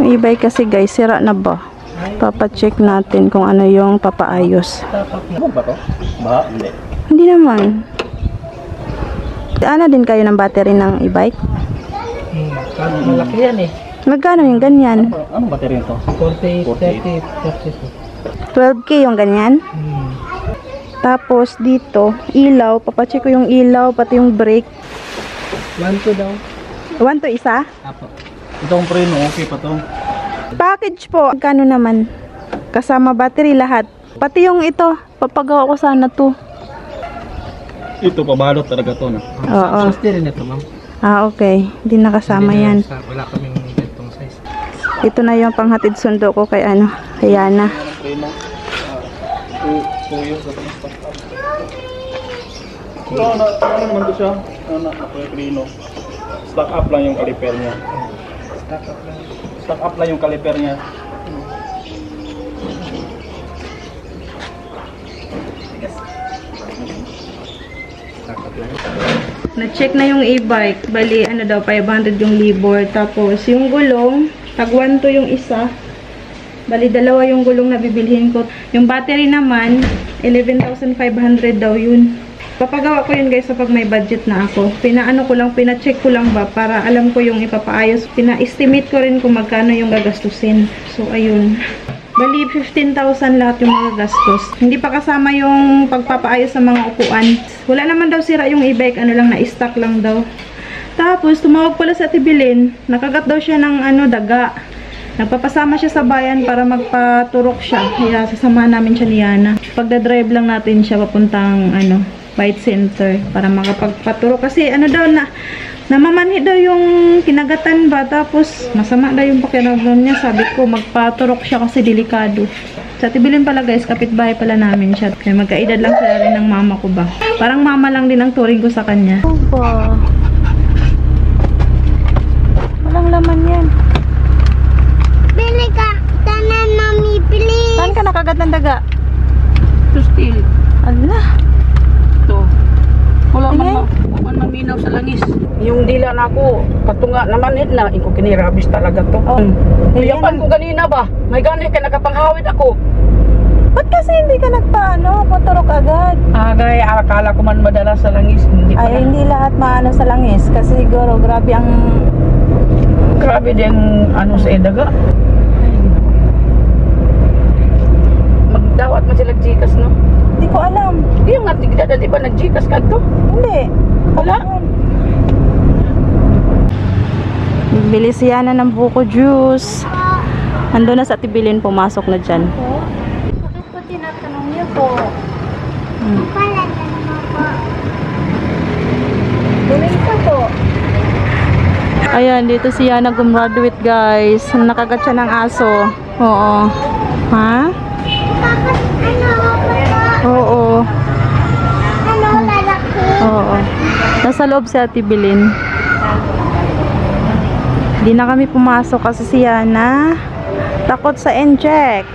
Yung e-bike kasi guys, sira na ba? Papacheck natin kung ano yung papaayos. Ano ba to? Ba? Hindi. Hindi naman. Ano din kayo ng battery ng e-bike? Malaki yan eh. Magkano yung ganyan? Anong battery ito? 40, 30, 32. 12K yung ganyan? Tapos dito, ilaw. Papacheck ko yung ilaw, pati yung brake. 1, 2 daw. 1 to isa? Apo. Itong preno, okay pa to. Package po. Magkano naman? Kasama battery lahat. Pati yung ito, papagawa ko sana to. Ito, pabalot talaga to na. Oo. Size din rin ito, ma'am. Ah, okay. Hindi nakasama Hindi na yan. Wala kaming ganitong size. Ito na yung panghatid sundo ko kay ano, kay Yana. Preno. 2 years na ito. Ano naman to siya? Preno. Stock up lang yung caliper niya. Stock up lang yung caliper niya. Na-check na yung e-bike. Bali, ano daw, 500 yung libor. Tapos, yung gulong, tag 1 to yung isa. Bali, dalawa yung gulong na bibilhin ko. Yung battery naman, 11,500 daw yun. Papagawa ko yun guys kapag may budget na ako. Pinaano ko lang, pina-check ko lang ba para alam ko yung ipapaayos. Pina-estimate ko rin kung magkano yung gagastusin. So, ayun. Bali, 15,000 lahat yung mga gastos. Hindi pa kasama yung pagpapaayos ng mga upuan. Wala naman daw sira yung e-bike, ano lang, na-stock lang daw. Tapos, tumawag pala sa Tibilin. Nakagat daw siya ng ano, daga. Nagpapasama siya sa bayan para magpaturok siya. Kaya sasama namin siya ni Yana. Pagdadrive lang natin siya papuntang ano, Bite Center para makapagpaturok. Kasi ano daw na, namamanhi daw yung kinagatan ba, tapos masama daw yung pakiramdam niya. Sabi ko, magpaturok siya kasi delikado. Sa Tibilin pala guys, kapitbahay pala namin siya. Kaya magkaedad lang sila rin ng mama ko ba. Parang mama lang din ang turing ko sa kanya. Opa. Walang laman yan. Bili ka. Tanan, mami, bili. Saan ka nakagat ng daga? Ito still. Allah. Ito. Wala Ayan. man maminaw sa langis. Yung dila na ako, katunga naman na. Iko kinirabis talaga to. Oh. Kuyapan ko ganina ba? May ganit ka nakapanghawid ako. Ba't kasi hindi ka nagpaano? Paturok agad. Agay, akala ko man madala sa langis. Hindi pa Ay, na. hindi lahat maano sa langis. Kasi siguro, grabe ang... Grabe din ano sa edaga. Magdawat man sila Gcash, no? Hindi ko alam. Yung nga, tigdada, di ba nag-Gcash ka to? Hindi. Wala? Bili siya na ng buko juice. Ando na sa Tibilin, pumasok na dyan. Bakit po tinatanong niyo po? Pala na naman po. Bumili ka po. Ayan, dito siya nag-graduate guys. Nakagat siya ng aso. Oo. Ha? Bakit ano po? Oo. Ano lalaki? Oo. Nasa loob si Ate Bilin. Hindi na kami pumasok kasi si Yana takot sa inject.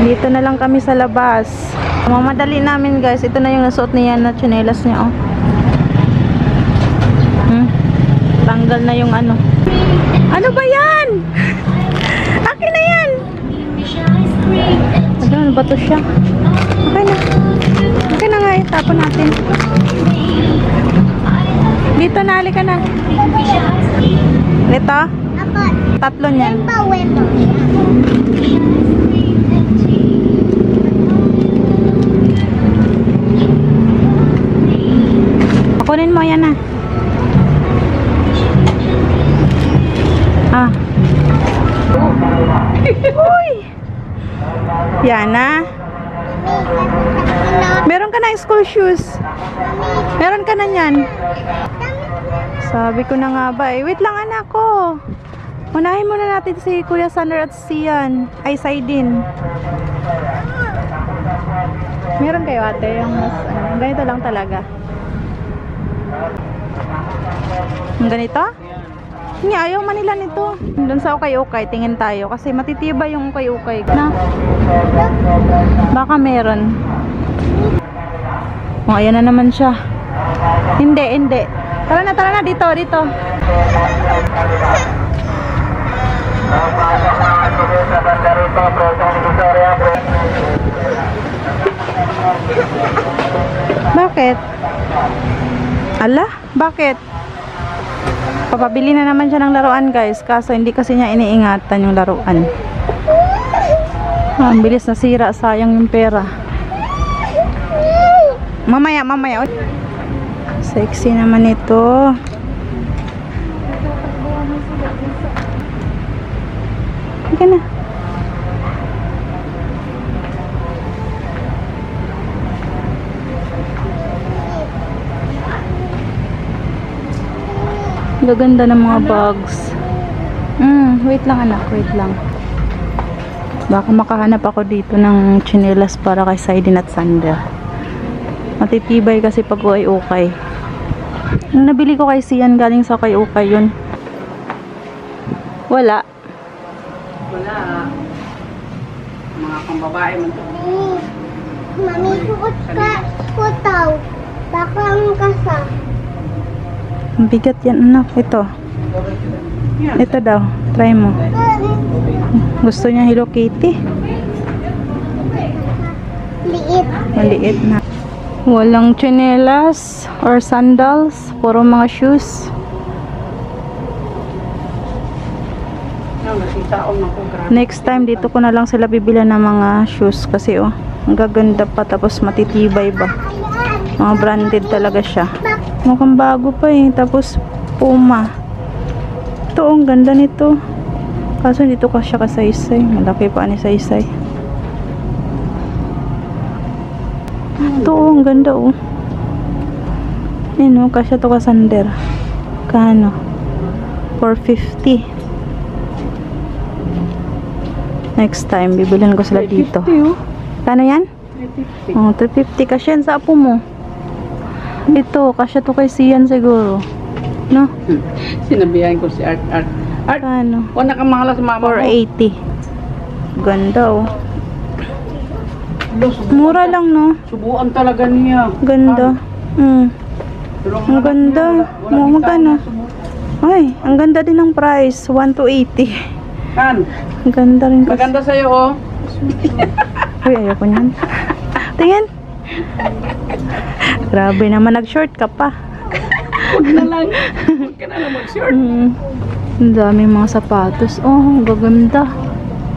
Dito na lang kami sa labas. Mamadali namin guys. Ito na yung nasuot ni Yana, tsinelas niya oh. Tanggal na yung ano. Ano ba yan? Akin na yan. Ano ba to siya? Okay na. Okay na nga, tapon natin. Dito na, halika na. Dito? Apo. Tatlo niyan. Wembo. Kunin mo yan na. Ah. Uy! Yana. Meron ka na school shoes. Meron ka na yan. Sabi ko na nga ba eh. Wait lang anak ko. Unahin muna natin si Kuya Sander at Sian. Ay, Saidin. Meron kayo ate? Yung mas, ganito lang talaga. Yung ganito? Hindi, ayaw man nila nito. Doon sa ukay-ukay, tingin tayo. Kasi matitiba yung ukay-ukay. Na? Baka meron. O, ayan na naman siya. Hindi, hindi. Tara na, dito. Bakit? Ala, bakit? Papabili na naman siya ng laruan, guys. Kaso hindi kasi niya iniingatan yung laruan. Ang bilis na sira, sayang yung pera. Mamaya. Sexy naman ito. Sige na. Gaganda ng mga bags. Wait lang anak, wait lang. Baka makahanap ako dito ng chinelas para kay Saidin at Sander. Matitibay kasi pag ay ukay. Yung nabili ko kay Sian galing sa kay ukay yun. Wala. Mga pambabae man to. Mami, suot ka. Kutaw. Baka ang kasa. Ang bigat yan anak. Ito. Ito daw. Try mo. Gusto niya Hello Kitty? Liit. Maliit na. Walang chinelas or sandals. Puro mga shoes. Next time dito ko na lang sila bibila ng mga shoes. Kasi oh, ang gaganda pa. Tapos matitibay ba. Mga branded talaga siya. Mukhang bago pa eh. Tapos Puma. Ito ang ganda nito. Kaso dito ka siya kasaysay. Malaki pa ni saysay. Ito ang ganda oh. Yun oh, kasya to ka Sander. Kano? 450. Next time bibilhan ko sila dito. Kano yan? 350. Kasya yan sa apo mo. Ito, kasya to kay Sian siguro. No? Sinabihan ko si Art. Kano? Wala kang mahala sa mama mo. 480. Ganda oh. Mura lang no? Subuan talaga niya. Ganda. Ang ganda. Magkano? Ay, ang ganda din ng price. 1 to 80. Kan? Ang ganda rin kasi. Maganda sa'yo oh. Uy, ayoko niyan. Tingin. Grabe naman, nag-short ka pa. Huwag na lang mag-short. Ang dami mga sapatos. Oh, ang gaganda.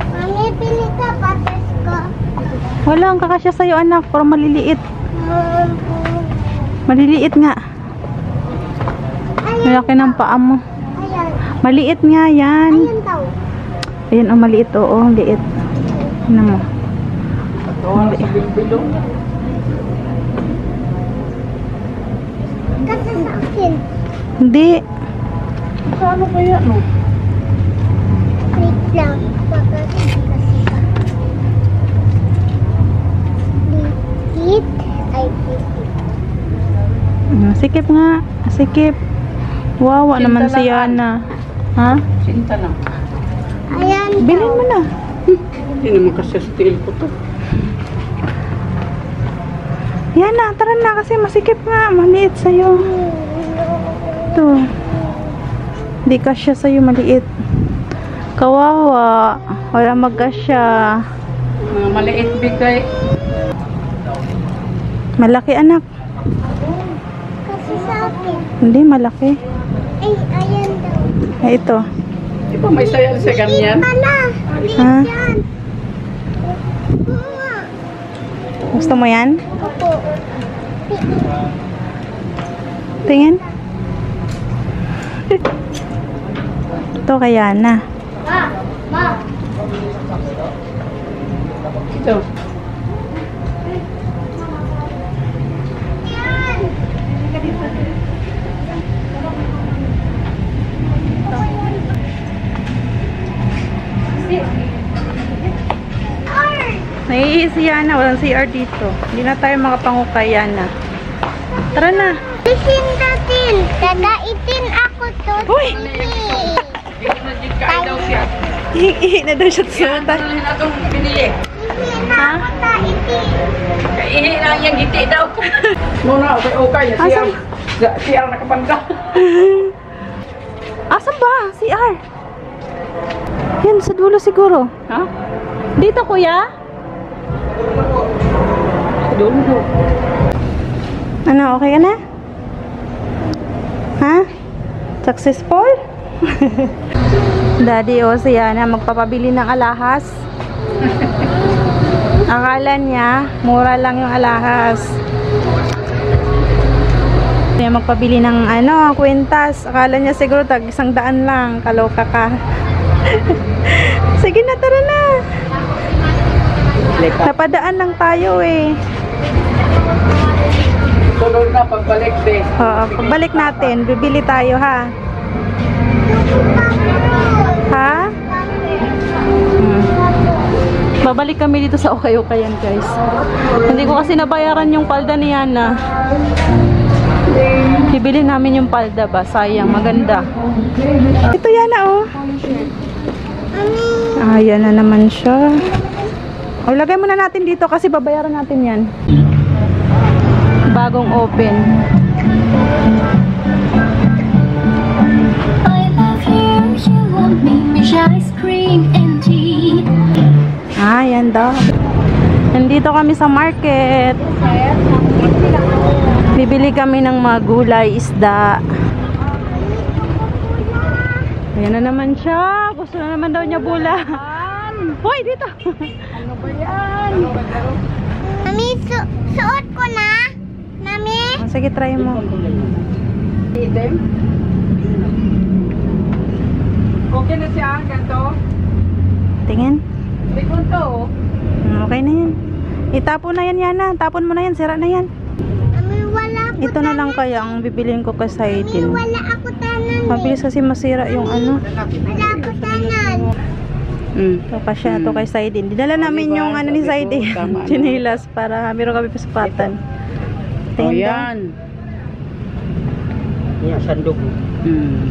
Mami, pili ka patas ko. Wala, ang kakasya sa'yo anak. Pero maliliit. Maliliit nga. Malaki ng paa mo. Ayan. Maliit nga yan. Ayan daw. Ayan, oh, maliit. Oo, liit. Ano mo? Ito, sa bilbilong. Kasi sa akin. Hindi. Ano kaya no? Wait lang. Kasi ka. Liit. Ay, liit. Sikip nga. Sikip. Wawa Sinta naman si lang. Yana. Ha? Sinta lang. Ayan Bilhin mo na. Hindi naman kasi steel ko to. Yana, tara na kasi masikip nga. Maliit sa'yo. Ito. Hindi kasya sa'yo maliit. Kawawa. Wala magkasya. Mga maliit bigay. Malaki anak. Kasi sa akin. Hindi, malaki. Ay, ayan daw. Ay, ito. Di ba may sayal sa ganyan? Hala. Liit Ha? yan. Gusto mo yan? Opo. Tingin. Ito kaya na. Ma. Ito. Naiisi Yana. Walang CR dito. Hindi na tayo makapangukay Yana. Tara na. Isin natin. Tagaitin ako to. Uy! Kaya daw siya. Ihi na daw siya Yan, sumunta. tuloy na itong pinili. Isin na ako taitin. Kaihi lang yung giti daw. Muna, okay. Siya. Asan? CR nakapanda. Asan ba? CR. Yan, sa dulo siguro. Ha? Dito, kuya? Doon po. Ano, okay ka na? Ha? Successful? Daddy, o si Yana, magpapabili ng alahas. Akala niya, mura lang yung alahas. Kaya magpabili ng kwintas. Akala niya siguro tag 100 lang. Kaloka ka. Sige na, tara na. Napadaan lang tayo eh. Tulog na pagbalik din. Oo, pagbalik natin, bibili tayo ha. Ha? Babalik kami dito sa Okay-Okayan, guys. Hindi ko kasi nabayaran yung palda ni Yana. Bibili namin yung palda ba? Sayang, maganda. Ito Yana, oh. Yan na naman siya. O, lagay muna natin dito kasi babayaran natin yan. Bagong open. I love you, you love me, wish ice cream and tea. Yan daw. Nandito kami sa market. Bibili kami ng mga gulay, isda. Ayan na naman siya. Gusto na naman daw niya bula. Hoy, dito. Ano ba yan? Mami, suot ko na. Mami? Sige, try mo. Item? Okay na siya, ganito. Tingin. Likod to. Okay na yan. Itapon na yan, Yana. Tapon mo na yan. Sira na yan. Mami, wala ako Ito na lang kaya ang bibiliin ko kay Mami, Saidin. wala ako tanan. Mabilis kasi masira yung Wala ako tanan. Ito pa siya to kay Saidin. Dinala namin yung ni Saidin. Chinilas para meron kami pasapatan. Oh, yan. Yan, sandugo.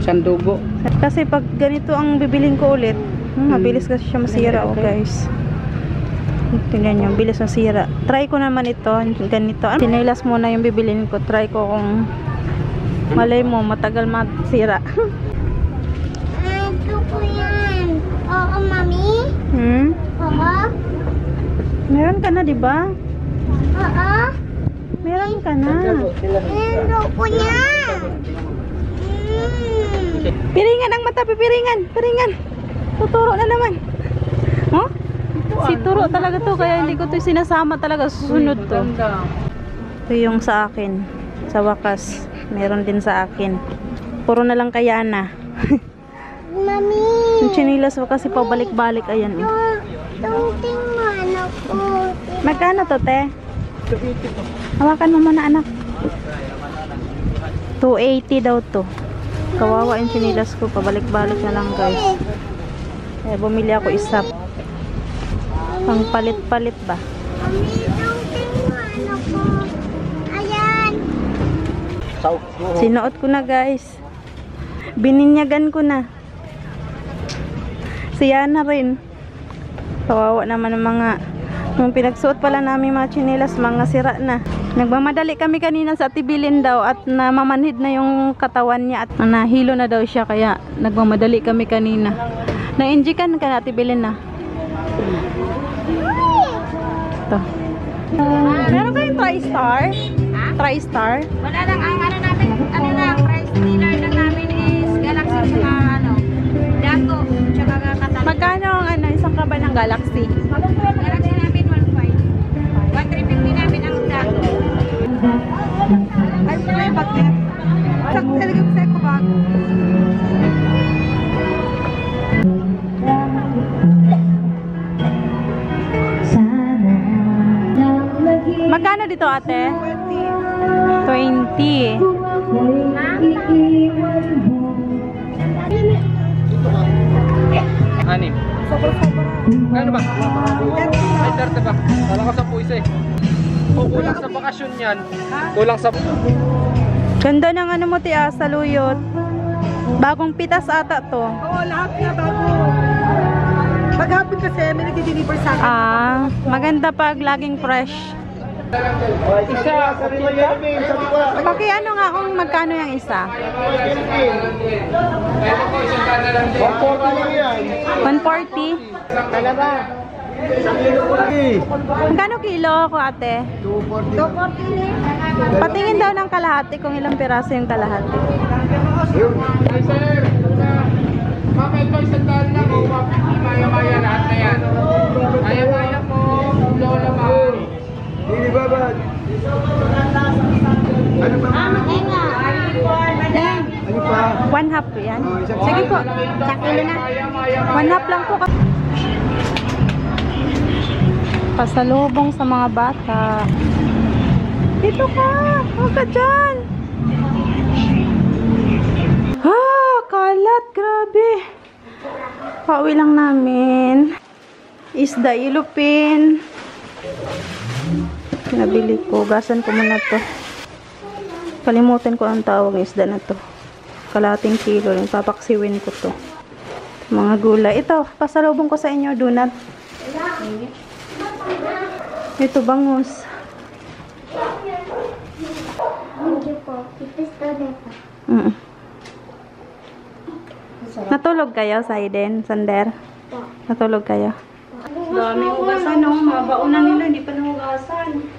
Sandugo. Kasi pag ganito ang bibilin ko ulit, mabilis kasi siya masira, oh guys. Tingnan nyo, bilis masira. Try ko naman ito, ganito. Chinilas muna yung bibilin ko. Try ko kung malay mo, matagal masira. Ito ko yan. Oo, Mami? Oo? Meron ka na, di ba? Oo? Meron ka na. Ito ko yan. Piringan ang mata, pipiringan. Piringan. Tuturo na naman. Oh? Si Turo talaga to, kaya hindi ko to sinasama talaga. Susunod to. Ito yung sa akin. Sa wakas. Meron din sa akin. Puro na lang kaya na. Mami. Yung chinilas ko kasi pabalik-balik. Ayan. Tungting mo, anak ko. Magkano to, te? Hawakan mo muna, anak. 280 daw to. Kawawa yung chinilas ko. Pabalik-balik na lang, guys. Kaya bumili ako isa. Pang palit-palit ba? Mami, tungting mo, anak ko. Ayan. Sinuot ko na, guys. Bininyagan ko na. Siya na rin. Kawawa naman ng mga nung pinagsuot pala namin mga chinelas, mga sira na. Nagmamadali kami kanina sa tibilin daw at namamanhid na yung katawan niya at nahilo na daw siya, kaya nagmamadali kami kanina. Na-injikan ka na tibilin na. Ito. Meron kayong TriStar? TriStar? Wala lang, ang price dealer lang namin is Galaxy tsaka Daco, tsaka Katana. Magkano ang isang kaba ng Galaxy? Galaxy namin 1.5. 1,350 namin ang Daco. Ay, ito yung bagnet. Talaga sa ko bag. Magkano dito, ate? 20. Anim. Ano ba? Ay, 30 ba? Kala ko sa puwis eh. O, kulang sa bakasyon yan. Kulang sa... Ganda ng ano mo, tia, saluyot. Bagong pitas ata to. Oo, lahat na bago. Maghapon kasi may nag-deliver sa akin. Maganda pag laging fresh. Isa, Okay, ano nga kung magkano yung isa? 140? Dalawa. Magkano kilo ako, ate? 240. Patingin daw ng kalahati kung ilang piraso yung kalahati. Ma'am, ito isang daan lang. O, maya-maya lahat na yan. Maya-maya po. Lola, ma'am. Hindi babad. Ano pa? Ano pa? 1 half yan. Sige po. Sa kilo na. 1 half lang po. Pasalubong sa mga bata. Dito ka! Huwag ka dyan! Kalat! Grabe! Pauwi lang namin. Isda, ilupin. Nabili ko. Gasan ko muna to. Kalimutan ko ang tawag ng isda na to. Kalating kilo. Yung papaksiwin ko to. Mga gulay. Ito, pasalubong ko sa inyo. Donut. Ito, bangus. Hindi po. Ipisto dito. Natulog kayo, Saiden, Sander? Natulog kayo? Dami hugasan, no? Mabaunan nila, hindi pa nahugasan.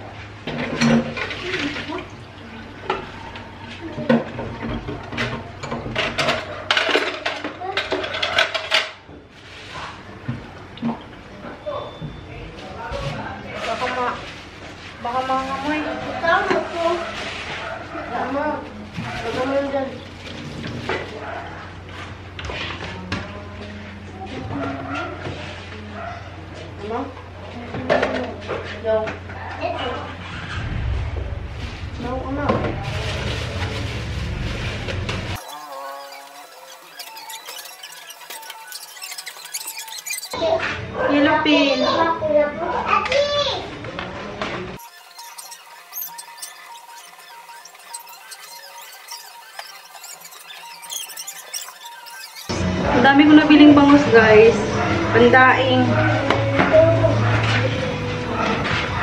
Baka mangamoy. Tama po. Tama. Tama mo yun dyan. Ano? Yung. Ito. Ano? Ilupin. Ang dami ko nabiling bangus, guys. Pandaing.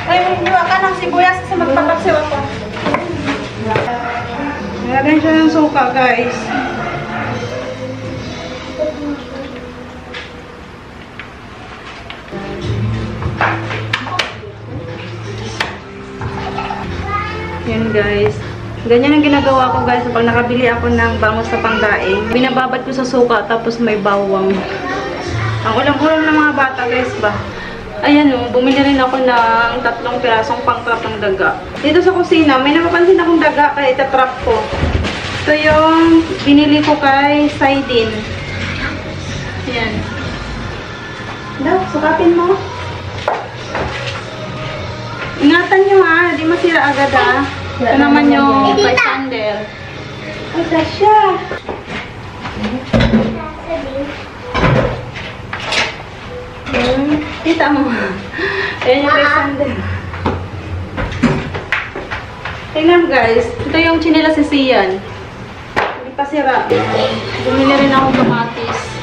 Ay, magluwa ka ng sibuyas kasi magpapagsiw ako. Nilagyan siya ng suka, guys. Yan, guys. Ganyan ang ginagawa ko, guys, pag nakabili ako ng bangus sa pangdaing. Binababad ko sa suka, tapos may bawang. Ang ulam-ulam ng mga bata, guys, ba? Ayan, o, bumili rin ako ng 3 pirasong pang-trap ng daga. Dito sa kusina, may napapansin akong daga, kaya itatrap ko. Ito yung binili ko kay Saiden. Ayan. Daw, sukapin mo. Ingatan nyo, ha. Di masira agad, ha. Ito naman yung kay Sander. Ay, Tasha! Kita mo. Ayan yung kay Sander. Tingnan, guys. Ito yung chinelas si Sian. Hindi pa sira. Bumili rin ako kamatis.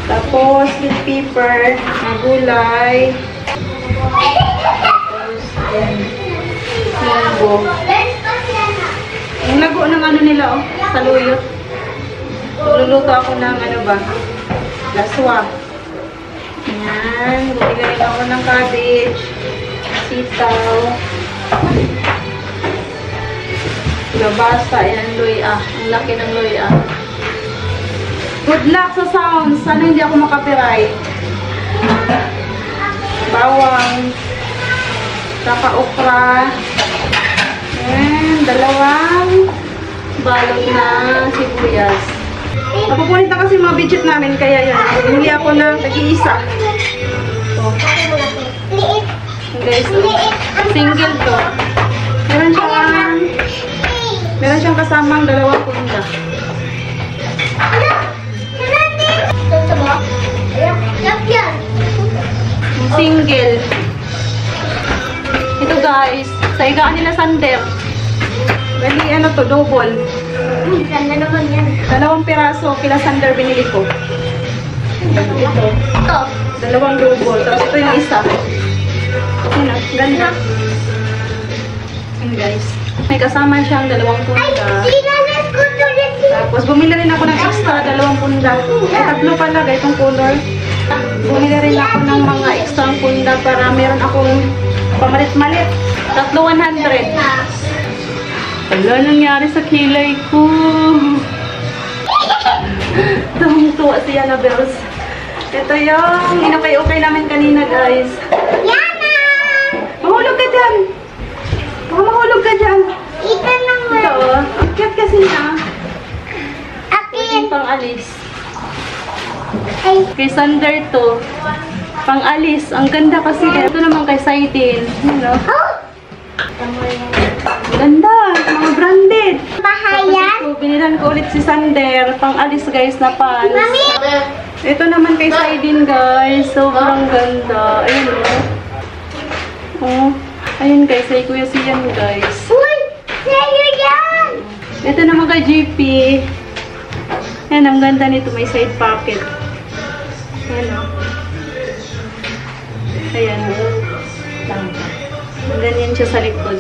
Tapos, sweet pepper, mga gulay. Tapos, lago. Yung lago ng ano nila, oh, saluyot. Luluto ako ng ano ba? Laswa. Yan. Bumili rin ako ng cabbage, sitaw, gabasa, yan, luya. Ang laki ng luya. Good luck sa sound. Sana hindi ako makapiright. Bawang. Saka okra. And 2 balot na sibuyas. Napupunit na kasi mga budget namin, kaya yun. Hindi ako ng tag-iisa. Oh. Liit. Guys, single to. Meron siyang kasamang 2 punda. Ito ba? Yak yan. Single. Ito, guys, sa higaan nila Sander. Bali, ano to, double. Ganda naman yan. 2 piraso, kila Sander binili ko. Ito. 2 double. Tapos ito yung isa. Ano, ganda. Yun guys. May kasama siyang 2 punda. Sinanas ko tuloy. Tapos bumili rin ako ng extra 2 punda. Ay, 3 pala guys itong color. Bumili rin ako ng mga extra punda para meron akong pamalit-malit. 100. Wala nangyari sa kilay ko. Tuwang-tuwa si Annabelle. Ito yung inukay-ukay namin kanina guys. Yana! Mahulog ka dyan! Baka mahulog ka dyan. Ito naman. Ito oh. Ang cute kasi niya. Akin. Yung pang-alis. Ay. Kay Sander to. Pang-alis. Ang ganda kasi. Ito naman kay Saidin. Ano? Oh! Ganda. Mga branded. Bahayan. Tapos ito, binilan ko ulit si Sander. Pang-alis guys na pants. Mami! Ito naman kay Saidin guys. Sobrang ganda. Ayun oh. Oh. Ayun guys. Ay kuya siyan guys. Uy! Sa'yo yan! Ito naman kay GP. Ayan, ang ganda nito. May side pocket. Ayan o. Ayan o. Ganyan siya sa likod.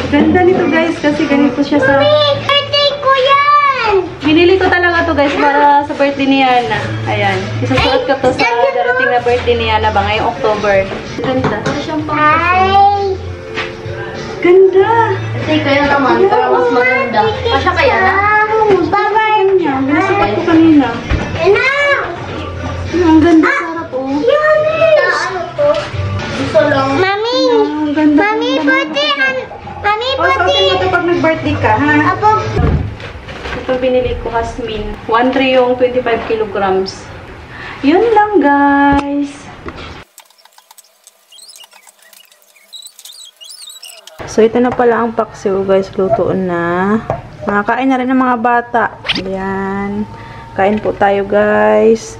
Ganda nito guys kasi ganito siya sa... Mami! Birthday ko yan! Binili ko talaga to guys para sa birthday ni Yana. Ayan. Isusuot ko to sa darating na birthday ni Yana ba ngayong October. Ganda. Ay! Ganda! Kasi kayo naman, para mas maganda. Kasya kaya na? Bye-bye! Binasuot ko kanina. Ina! Ang ganda. Sarap oh. Yanis! Ano to? Gusto lang. Mami! Ang ganda. Mami, puti! Mami, O, suotin puti! mo ito pag nag-birthday ka, ha? Apo! Ito binili ko, Hasmin. 1 tray yung 25 kilograms. Yun lang, guys. So, ito na pala ang paksiw, guys. Lutoon na. Makakain na rin ng mga bata. Ayan. Kain po tayo, guys.